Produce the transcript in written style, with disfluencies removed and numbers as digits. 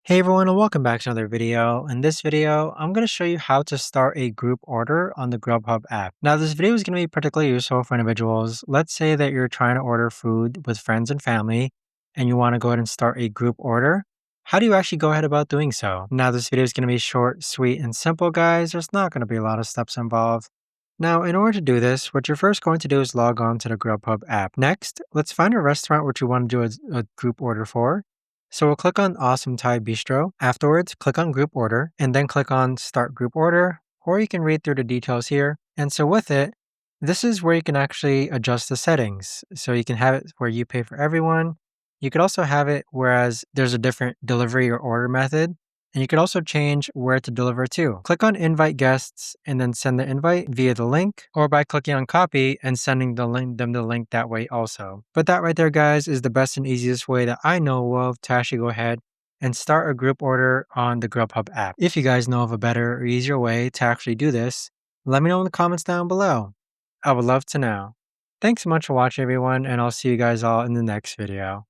Hey everyone and welcome back to another video. In this video, I'm going to show you how to start a group order on the Grubhub app. Now this video is going to be particularly useful for individuals. Let's say that you're trying to order food with friends and family and you want to go ahead and start a group order. How do you actually go ahead about doing so? Now this video is going to be short, sweet, and simple guys. There's not going to be a lot of steps involved. Now, in order to do this, what you're first going to do is log on to the Grubhub app. Next, let's find a restaurant which you want to do a group order for. So we'll click on Awesome Thai Bistro. Afterwards, click on Group Order and then click on Start Group Order, or you can read through the details here. And so with it, this is where you can actually adjust the settings. So you can have it where you pay for everyone. You could also have it whereas there's a different delivery or order method. And you could also change where to deliver to. Click on Invite Guests and then send the invite via the link or by clicking on Copy and sending them the link that way also. But that right there, guys, is the best and easiest way that I know of to actually go ahead and start a group order on the Grubhub app. If you guys know of a better or easier way to actually do this, let me know in the comments down below. I would love to know. Thanks so much for watching, everyone, and I'll see you guys all in the next video.